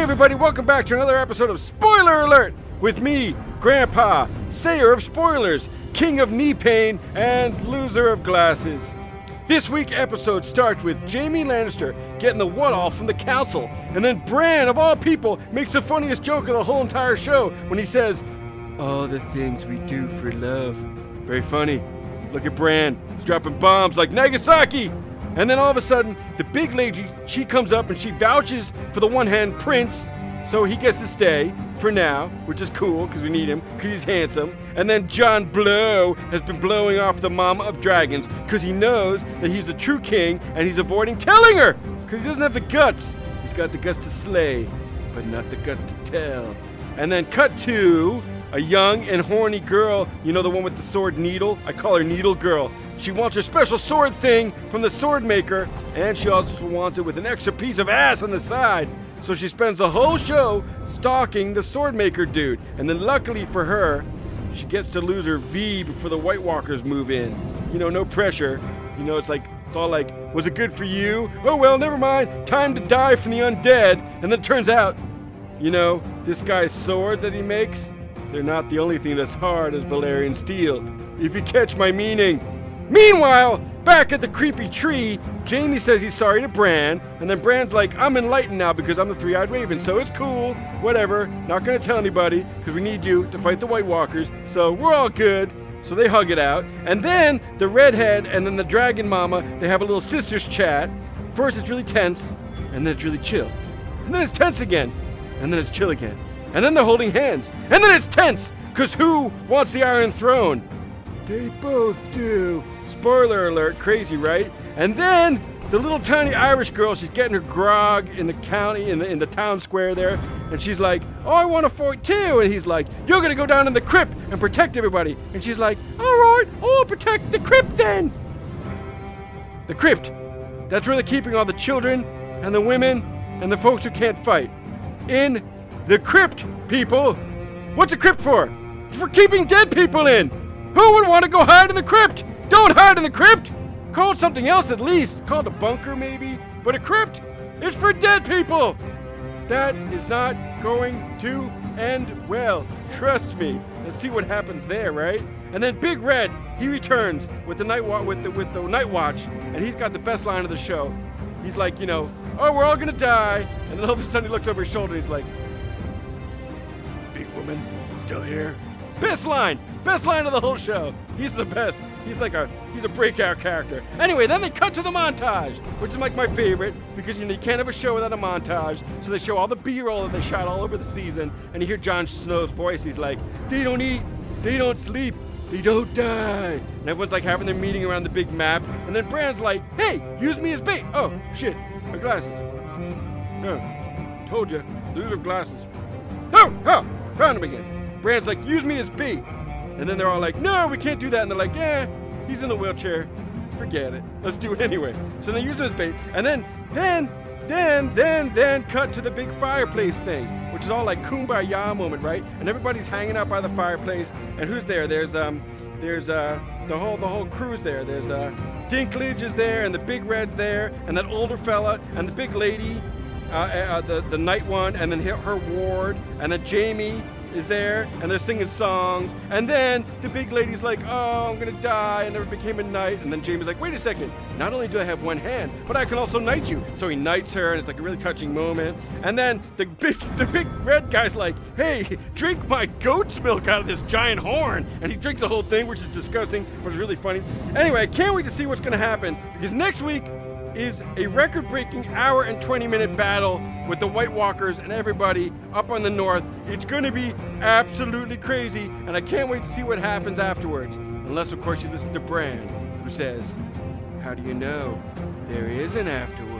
everybody, welcome back to another episode of Spoiler Alert with me, Grandpa, sayer of spoilers, king of knee pain, and loser of glasses. This week's episode starts with Jaime Lannister getting the one-off from the council, and then Bran, of all people, makes the funniest joke of the whole entire show when he says, "All the things we do for love." Very funny. Look at Bran, he's dropping bombs like Nagasaki. And then all of a sudden, the big lady, she comes up and she vouches for the one-hand prince, so he gets to stay for now, which is cool because we need him because he's handsome. And then Jon Blow has been blowing off the mama of dragons because he knows that he's the true king and he's avoiding telling her because he doesn't have the guts. He's got the guts to slay, but not the guts to tell. And then cut to a young and horny girl, you know, the one with the sword needle? I call her Needle Girl. She wants her special sword thing from the sword maker, and she also wants it with an extra piece of ass on the side. So she spends the whole show stalking the sword maker dude. And then luckily for her, she gets to lose her V before the White Walkers move in. You know, no pressure. You know, it's all like, was it good for you? Oh well, never mind. Time to die from the undead. And then it turns out, you know, this guy's sword that he makes, they're not the only thing that's hard as Valyrian steel, if you catch my meaning. Meanwhile, back at the creepy tree, Jaime says he's sorry to Bran, and then Bran's like, I'm enlightened now because I'm the three-eyed raven, so it's cool, whatever, not gonna tell anybody, because we need you to fight the White Walkers, so we're all good. So they hug it out, and then the redhead and then the dragon mama, they have a little sisters chat. First it's really tense, and then it's really chill. And then it's tense again, and then it's chill again. And then they're holding hands. And then it's tense, because who wants the Iron Throne? They both do. Spoiler alert, crazy, right? And then the little tiny Irish girl, she's getting her grog in the county, in the town square there. And she's like, oh, I want to fight too. And he's like, you're going to go down in the crypt and protect everybody. And she's like, all right, I'll protect the crypt then. The crypt. That's where they're keeping all the children and the women and the folks who can't fight. In the crypt, people. What's a crypt for? It's for keeping dead people in. Who would want to go hide in the crypt? Don't hide in the crypt. Call it something else at least. Call it a bunker maybe. But a crypt is for dead people. That is not going to end well. Trust me. Let's see what happens there, right? And then Big Red, he returns with the night watch, and he's got the best line of the show. He's like, you know, oh, we're all gonna die. And then all of a sudden he looks over his shoulder and he's like, big woman, still here? Best line of the whole show. He's the best. He's a breakout character. Anyway, then they cut to the montage, which is like my favorite because you can't have a show without a montage. So they show all the B-roll that they shot all over the season, and you hear Jon Snow's voice. He's like, they don't eat, they don't sleep, they don't die. And everyone's like having their meeting around the big map, and then Bran's like, hey, use me as bait. Oh shit, my glasses. Told you, loser of glasses. Oh, found him again. Bran's like, use me as bait. And then they're all like, no, we can't do that. And they're like, yeah, he's in a wheelchair. Forget it. Let's do it anyway. So they use him as bait. And then cut to the big fireplace thing, which is all like kumbaya moment, right? And everybody's hanging out by the fireplace. And who's there? There's the whole crew's there. There's Dinklage is there, and the Big Red's there, and that older fella, and the big lady, the night one, and then her ward, and then Jaime is there, and they're singing songs, and then the big lady's like, oh, I'm gonna die, I never became a knight, and then Jaime's like, wait a second, not only do I have one hand, but I can also knight you. So he knights her, and it's like a really touching moment, and then the big red guy's like, hey, drink my goat's milk out of this giant horn, and he drinks the whole thing, which is disgusting, but it's really funny. Anyway, I can't wait to see what's gonna happen, because next week is a record-breaking hour and 20-minute battle with the White Walkers and everybody up on the north. It's going to be absolutely crazy, and I can't wait to see what happens afterwards. Unless, of course, you listen to Bran, who says, how do you know there is an afterwards?